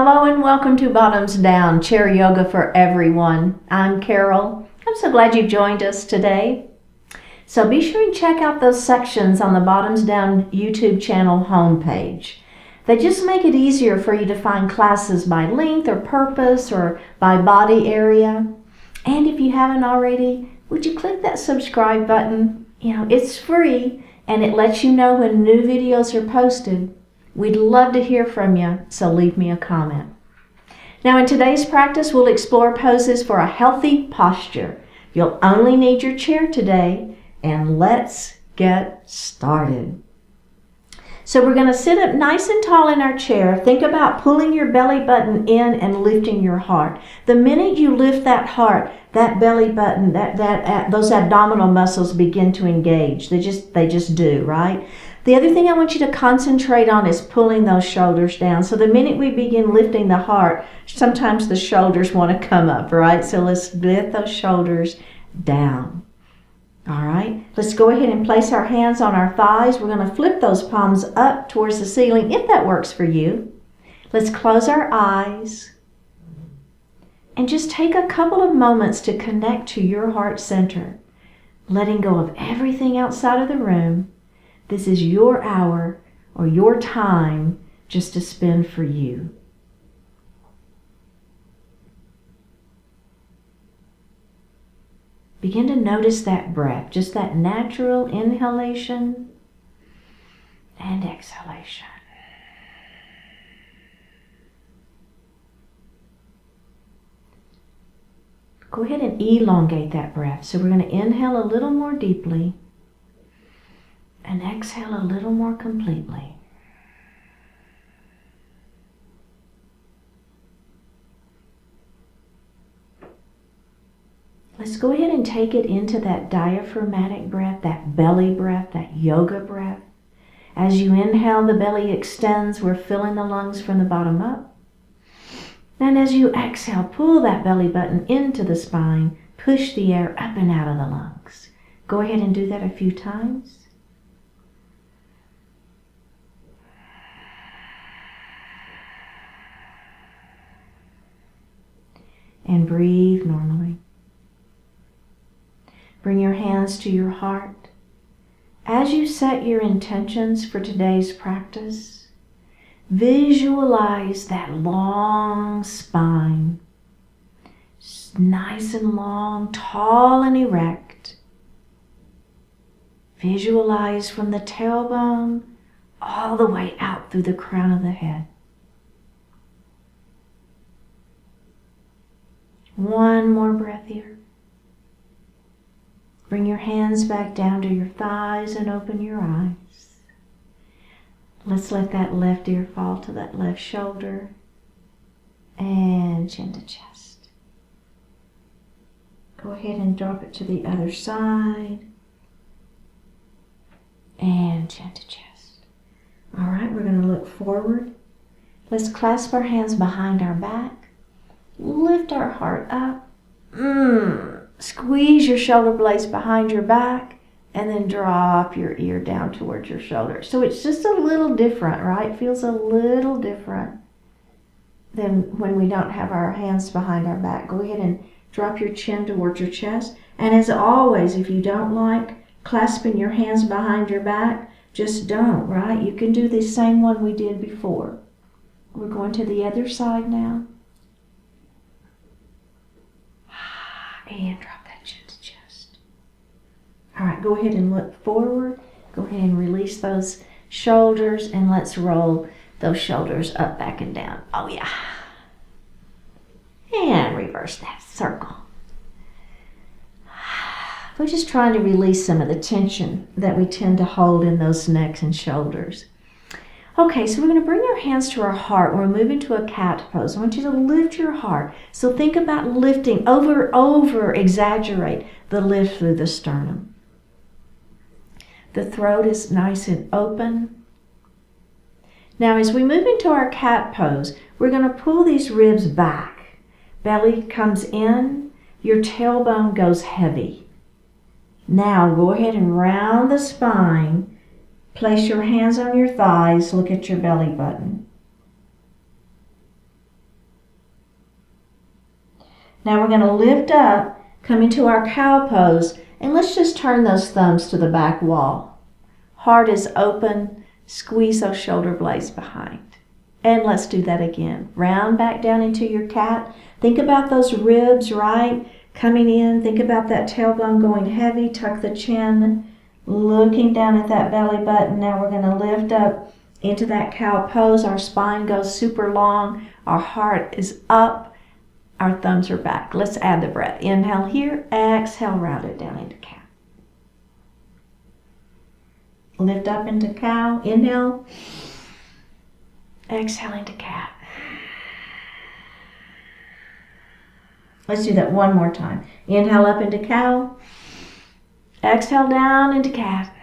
Hello and welcome to Bottoms Down, Chair Yoga for Everyone. I'm Carol. I'm so glad you joined us today. So be sure and check out those sections on the Bottoms Down YouTube channel homepage. They just make it easier for you to find classes by length or purpose or by body area. And if you haven't already, would you click that subscribe button? It's free and it lets you know when new videos are posted. We'd love to hear from you, so leave me a comment. Now in today's practice, we'll explore poses for a healthy posture. You'll only need your chair today, and let's get started. So we're going to sit up nice and tall in our chair. Think about pulling your belly button in and lifting your heart. The minute you lift that heart, that belly button, those abdominal muscles begin to engage. They just do, right? The other thing I want you to concentrate on is pulling those shoulders down. So the minute we begin lifting the heart, sometimes the shoulders want to come up, right? So let's lift those shoulders down. All right, let's go ahead and place our hands on our thighs. We're going to flip those palms up towards the ceiling, if that works for you. Let's close our eyes and just take a couple of moments to connect to your heart center, letting go of everything outside of the room. This is your hour or your time just to spend for you. Begin to notice that breath, just that natural inhalation and exhalation. Go ahead and elongate that breath. So we're going to inhale a little more deeply and exhale a little more completely. Let's go ahead and take it into that diaphragmatic breath, that belly breath, that yoga breath. As you inhale, the belly extends. We're filling the lungs from the bottom up. And as you exhale, pull that belly button into the spine. Push the air up and out of the lungs. Go ahead and do that a few times. And breathe normally. Bring your hands to your heart. As you set your intentions for today's practice, visualize that long spine. Nice and long, tall and erect. Visualize from the tailbone all the way out through the crown of the head. One more breath here. Bring your hands back down to your thighs and open your eyes. Let's let that left ear fall to that left shoulder and chin to chest. Go ahead and drop it to the other side and chin to chest. All right, we're going to look forward. Let's clasp our hands behind our back. Lift our heart up. Squeeze your shoulder blades behind your back and then drop your ear down towards your shoulder. So it's just a little different, right? Feels a little different than when we don't have our hands behind our back. Go ahead and drop your chin towards your chest. And as always, if you don't like clasping your hands behind your back, just don't, right? You can do the same one we did before. We're going to the other side now. And drop that chin to chest. All right, go ahead and look forward. Go ahead and release those shoulders and let's roll those shoulders up, back, and down. Oh yeah. And reverse that circle. We're just trying to release some of the tension that we tend to hold in those necks and shoulders. Okay, so we're going to bring our hands to our heart. We're moving to a cat pose. I want you to lift your heart. So think about lifting, over exaggerate the lift through the sternum. The throat is nice and open. Now as we move into our cat pose, we're going to pull these ribs back. Belly comes in, your tailbone goes heavy. Now go ahead and round the spine. Place your hands on your thighs, look at your belly button. Now we're going to lift up, come into our cow pose, and let's just turn those thumbs to the back wall. Heart is open, squeeze those shoulder blades behind. And let's do that again. Round back down into your cat. Think about those ribs, right? Coming in, think about that tailbone going heavy, tuck the chin, looking down at that belly button. Now we're going to lift up into that cow pose. Our spine goes super long. Our heart is up. Our thumbs are back. Let's add the breath. Inhale here, exhale, round it down into cat. Lift up into cow, inhale, exhale into cat. Let's do that one more time. Inhale up into cow, exhale down into cat.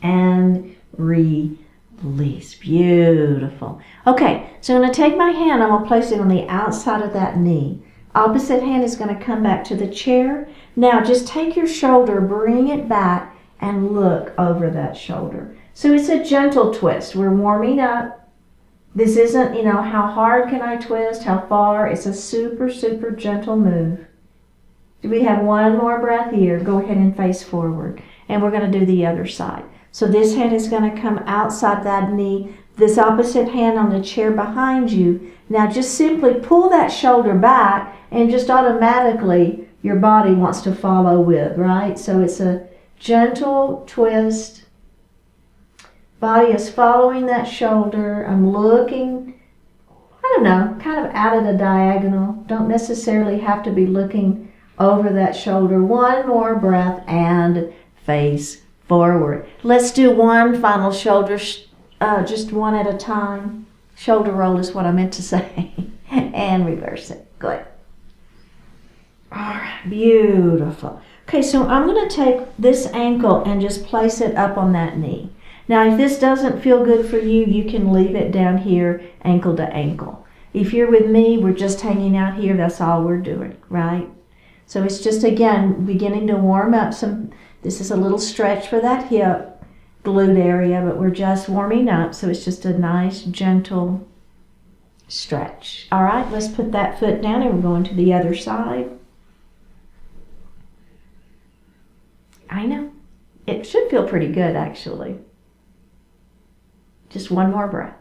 And release. Beautiful. Okay, so I'm going to take my hand, I'm going to place it on the outside of that knee. Opposite hand is going to come back to the chair. Now just take your shoulder, bring it back, and look over that shoulder. So it's a gentle twist. We're warming up. This isn't, how hard can I twist, how far. It's a super, super gentle move. Do we have one more breath here? Go ahead and face forward. And we're going to do the other side. So this hand is going to come outside that knee. This opposite hand on the chair behind you. Now just simply pull that shoulder back and just automatically your body wants to follow with, right? So it's a gentle twist. Body is following that shoulder. I'm looking, kind of out at a diagonal. Don't necessarily have to be looking over that shoulder. One more breath and face forward. Let's do one final shoulder, just one at a time. Shoulder roll is what I meant to say. And reverse it. Good. All right, beautiful. Okay, so I'm going to take this ankle and just place it up on that knee. Now, if this doesn't feel good for you, you can leave it down here, ankle to ankle. If you're with me, we're just hanging out here. That's all we're doing, right? So it's just, again, beginning to warm up some. This is a little stretch for that hip, glute area, but we're just warming up. So it's just a nice, gentle stretch. All right, let's put that foot down and we're going to the other side. I know. It should feel pretty good, actually. Just one more breath.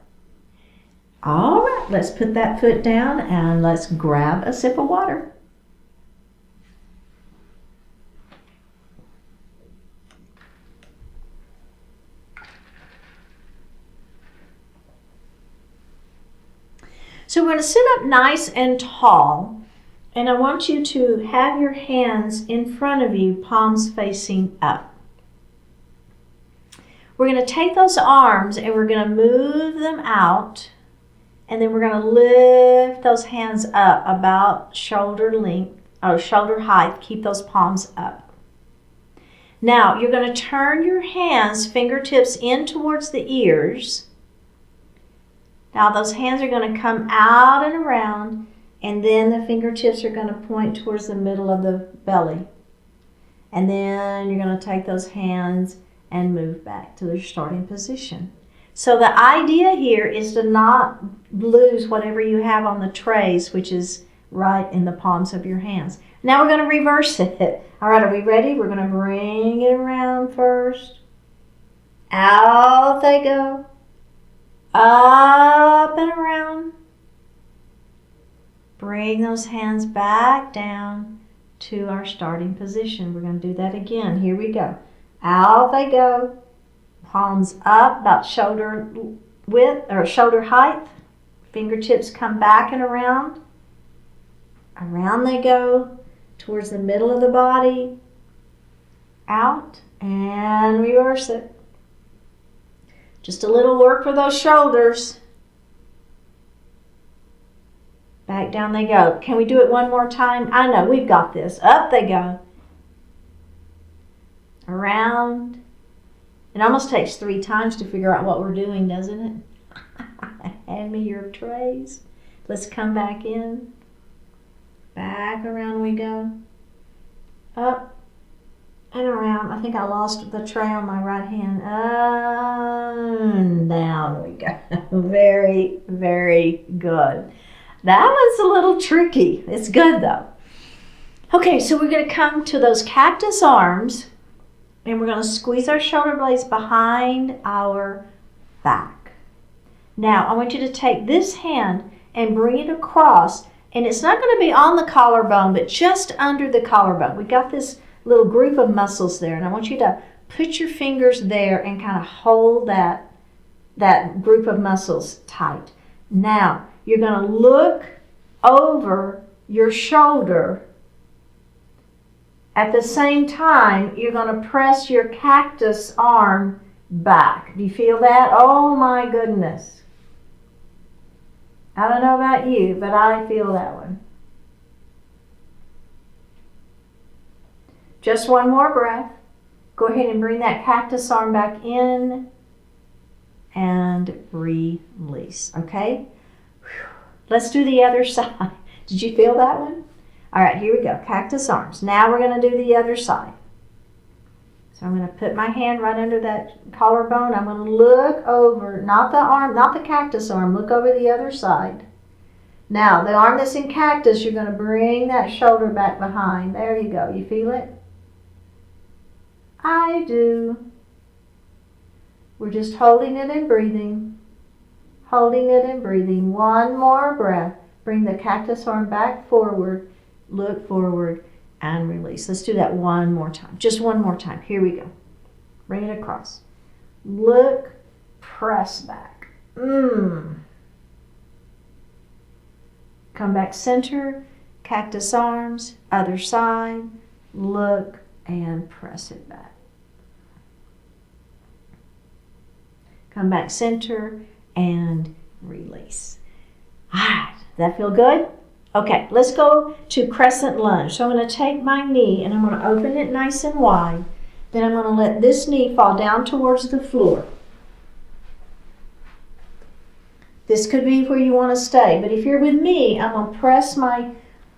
All right, let's put that foot down and let's grab a sip of water. So we're going to sit up nice and tall, and I want you to have your hands in front of you, palms facing up. We're going to take those arms and we're going to move them out, and then we're going to lift those hands up about shoulder length or shoulder height. Keep those palms up. Now you're going to turn your hands, fingertips in towards the ears. Now those hands are going to come out and around, and then the fingertips are going to point towards the middle of the belly. And then you're going to take those hands and move back to their starting position. So the idea here is to not lose whatever you have on the trays, which is right in the palms of your hands. Now we're going to reverse it. All right, are we ready? We're going to bring it around first. Out they go. Up and around. Bring those hands back down to our starting position. We're going to do that again. Here we go. Out they go. Palms up about shoulder width or shoulder height. Fingertips come back and around. Around they go towards the middle of the body. Out and reverse it. Just a little work for those shoulders. Back down they go. Can we do it one more time? I know, we've got this. Up they go. Around. It almost takes 3 times to figure out what we're doing, doesn't it? Hand me your trays. Let's come back in. Back around we go. Up and around. I think I lost the tray on my right hand. And down we go. Very, very good. That one's a little tricky. It's good though. Okay, so we're going to come to those cactus arms and we're going to squeeze our shoulder blades behind our back. Now, I want you to take this hand and bring it across, and it's not going to be on the collarbone, but just under the collarbone. We got this little group of muscles there, and I want you to put your fingers there and kind of hold that group of muscles tight. Now, you're going to look over your shoulder. At the same time, you're going to press your cactus arm back. Do you feel that? Oh my goodness. I don't know about you, but I feel that one. Just one more breath. Go ahead and bring that cactus arm back in and release, okay? Let's do the other side. Did you feel that one? All right, here we go. Cactus arms. Now we're going to do the other side. So I'm going to put my hand right under that collarbone. I'm going to look over, not the arm, not the cactus arm, look over the other side. Now, the arm that's in cactus, you're going to bring that shoulder back behind. There you go. You feel it? I do. We're just holding it and breathing. Holding it and breathing. One more breath. Bring the cactus arm back forward. Look forward and release. Let's do that one more time. Just one more time. Here we go. Bring it across. Look, press back. Come back center, cactus arms, other side. Look and press it back. Come back center and release. All right, does that feel good? Okay, let's go to Crescent Lunge. So I'm going to take my knee and I'm going to open it nice and wide. Then I'm going to let this knee fall down towards the floor. This could be where you want to stay, but if you're with me, I'm going to press my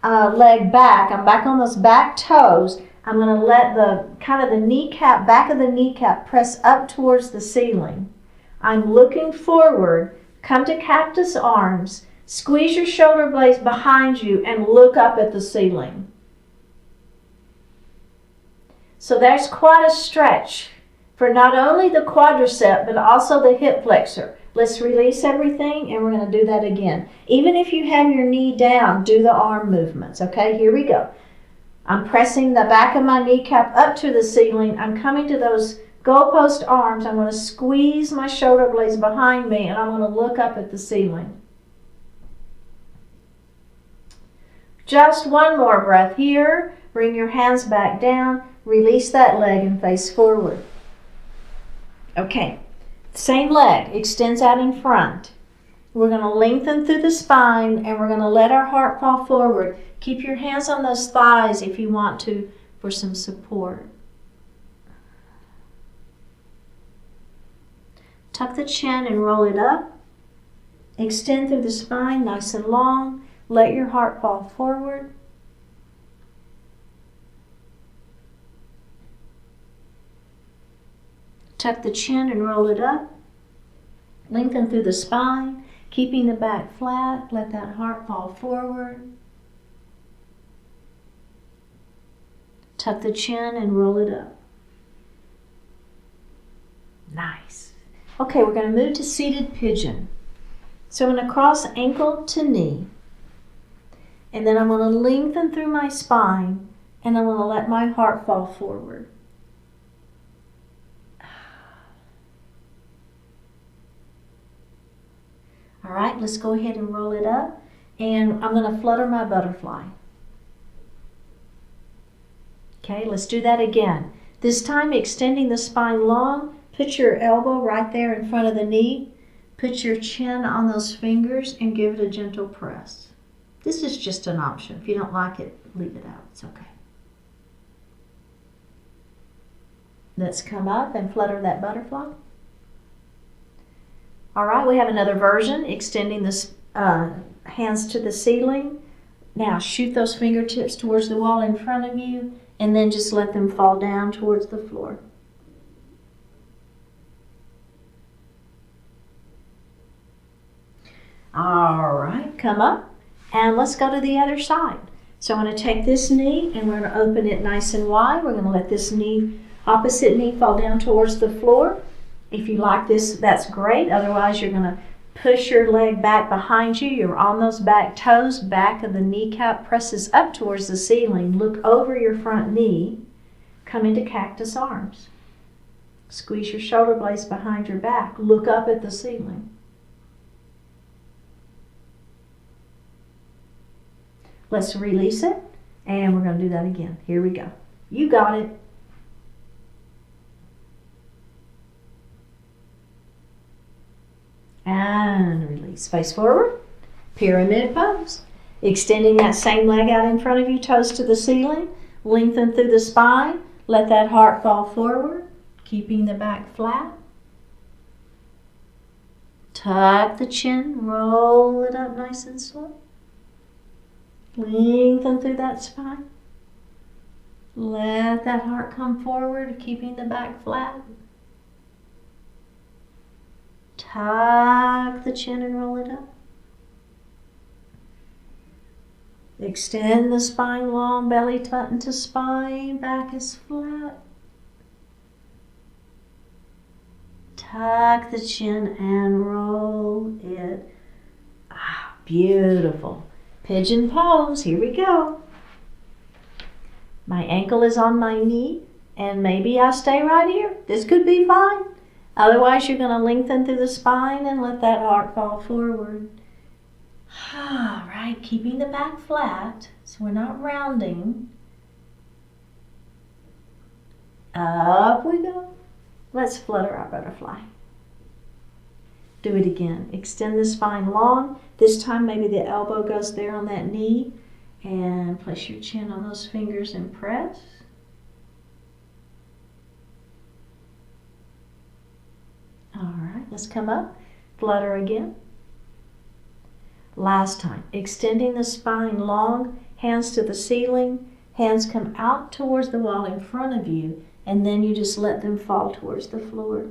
leg back. I'm back on those back toes. I'm going to let the kneecap, back of the kneecap press up towards the ceiling. I'm looking forward. Come to cactus arms. Squeeze your shoulder blades behind you and look up at the ceiling. So there's quite a stretch for not only the quadricep, but also the hip flexor. Let's release everything and we're going to do that again. Even if you have your knee down, do the arm movements. Okay, here we go. I'm pressing the back of my kneecap up to the ceiling. I'm coming to those goalpost arms. I'm going to squeeze my shoulder blades behind me and I'm going to look up at the ceiling. Just one more breath here. Bring your hands back down. Release that leg and face forward. Okay, same leg extends out in front. We're going to lengthen through the spine and we're going to let our heart fall forward. Keep your hands on those thighs if you want to for some support. Tuck the chin and roll it up. Extend through the spine nice and long. Let your heart fall forward. Tuck the chin and roll it up. Lengthen through the spine, keeping the back flat. Let that heart fall forward. Tuck the chin and roll it up. Nice. Okay, we're going to move to seated pigeon. So I'm going to cross ankle to knee. And then I'm going to lengthen through my spine and I'm going to let my heart fall forward. All right, let's go ahead and roll it up. And I'm going to flutter my butterfly. Okay, let's do that again. This time extending the spine long. Put your elbow right there in front of the knee. Put your chin on those fingers and give it a gentle press. This is just an option. If you don't like it, leave it out. It's okay. Let's come up and flutter that butterfly. All right, we have another version, extending the hands to the ceiling. Now shoot those fingertips towards the wall in front of you and then just let them fall down towards the floor. All right, come up And let's go to the other side. So I'm going to take this knee and we're going to open it nice and wide. We're going to let this knee, opposite knee, fall down towards the floor. If you like this, that's great. Otherwise, you're going to push your leg back behind you. You're on those back toes. Back of the kneecap presses up towards the ceiling. Look over your front knee. Come into Cactus Arms. Squeeze your shoulder blades behind your back. Look up at the ceiling. Let's release it, and we're going to do that again. Here we go. You got it. And release. Face forward. Pyramid pose. Extending that same leg out in front of you, toes to the ceiling. Lengthen through the spine. Let that heart fall forward, keeping the back flat. Tuck the chin. Roll it up nice and slow. Lengthen through that spine. Let that heart come forward, keeping the back flat. Tuck the chin and roll it up. Extend the spine long, belly button to spine, back is flat. Tuck the chin and roll it. Beautiful. Pigeon pose, here we go. My ankle is on my knee, and maybe I stay right here. This could be fine. Otherwise, you're going to lengthen through the spine and let that heart fall forward. All right, keeping the back flat, so we're not rounding. Up we go. Let's flutter our butterfly. Do it again. Extend the spine long. This time maybe the elbow goes there on that knee. And place your chin on those fingers and press. All right, let's come up. Flutter again. Last time. Extending the spine long. Hands to the ceiling. Hands come out towards the wall in front of you. And then you just let them fall towards the floor.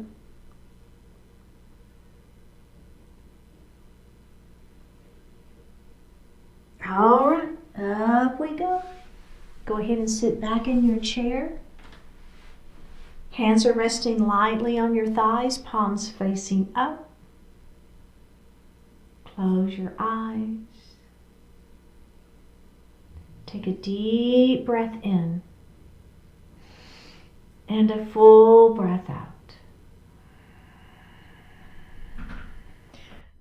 All right, up we go. Go ahead and sit back in your chair. Hands are resting lightly on your thighs, palms facing up. Close your eyes. Take a deep breath in and a full breath out.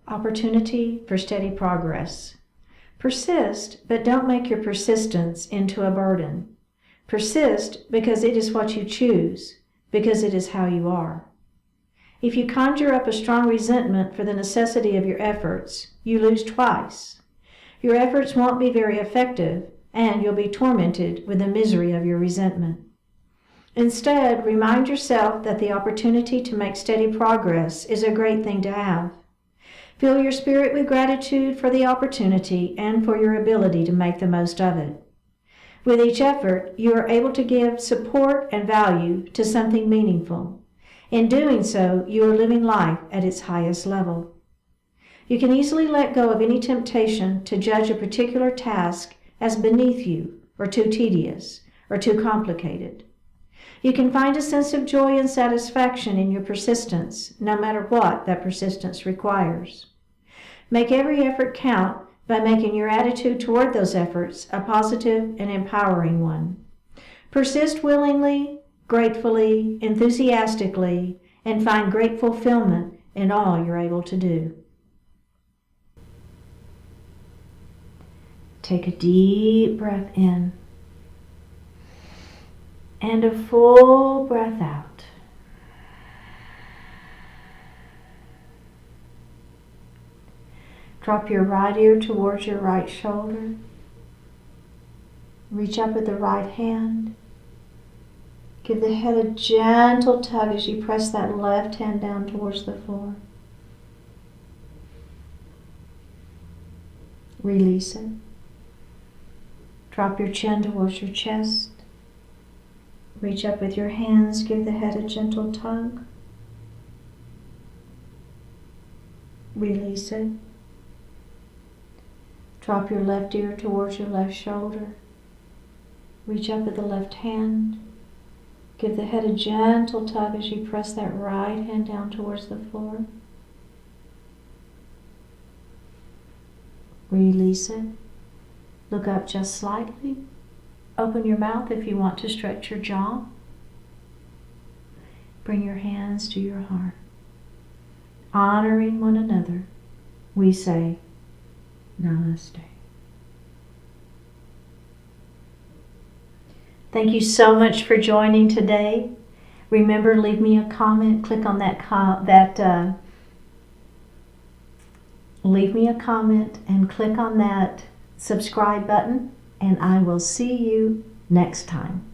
Opportunity for steady progress. Persist, but don't make your persistence into a burden. Persist because it is what you choose, because it is how you are. If you conjure up a strong resentment for the necessity of your efforts, you lose twice. Your efforts won't be very effective, and you'll be tormented with the misery of your resentment. Instead, remind yourself that the opportunity to make steady progress is a great thing to have. Fill your spirit with gratitude for the opportunity and for your ability to make the most of it. With each effort, you are able to give support and value to something meaningful. In doing so, you are living life at its highest level. You can easily let go of any temptation to judge a particular task as beneath you, or too tedious, or too complicated. You can find a sense of joy and satisfaction in your persistence, no matter what that persistence requires. Make every effort count by making your attitude toward those efforts a positive and empowering one. Persist willingly, gratefully, enthusiastically, and find great fulfillment in all you're able to do. Take a deep breath in and a full breath out. Drop your right ear towards your right shoulder. Reach up with the right hand. Give the head a gentle tug as you press that left hand down towards the floor. Release it. Drop your chin towards your chest. Reach up with your hands. Give the head a gentle tug. Release it. Drop your left ear towards your left shoulder. Reach up with the left hand. Give the head a gentle tug as you press that right hand down towards the floor. Release it. Look up just slightly. Open your mouth if you want to stretch your jaw. Bring your hands to your heart. Honoring one another, we say Namaste. Thank you so much for joining today. Remember, leave me a comment. Click on leave me a comment and click on that subscribe button, and I will see you next time.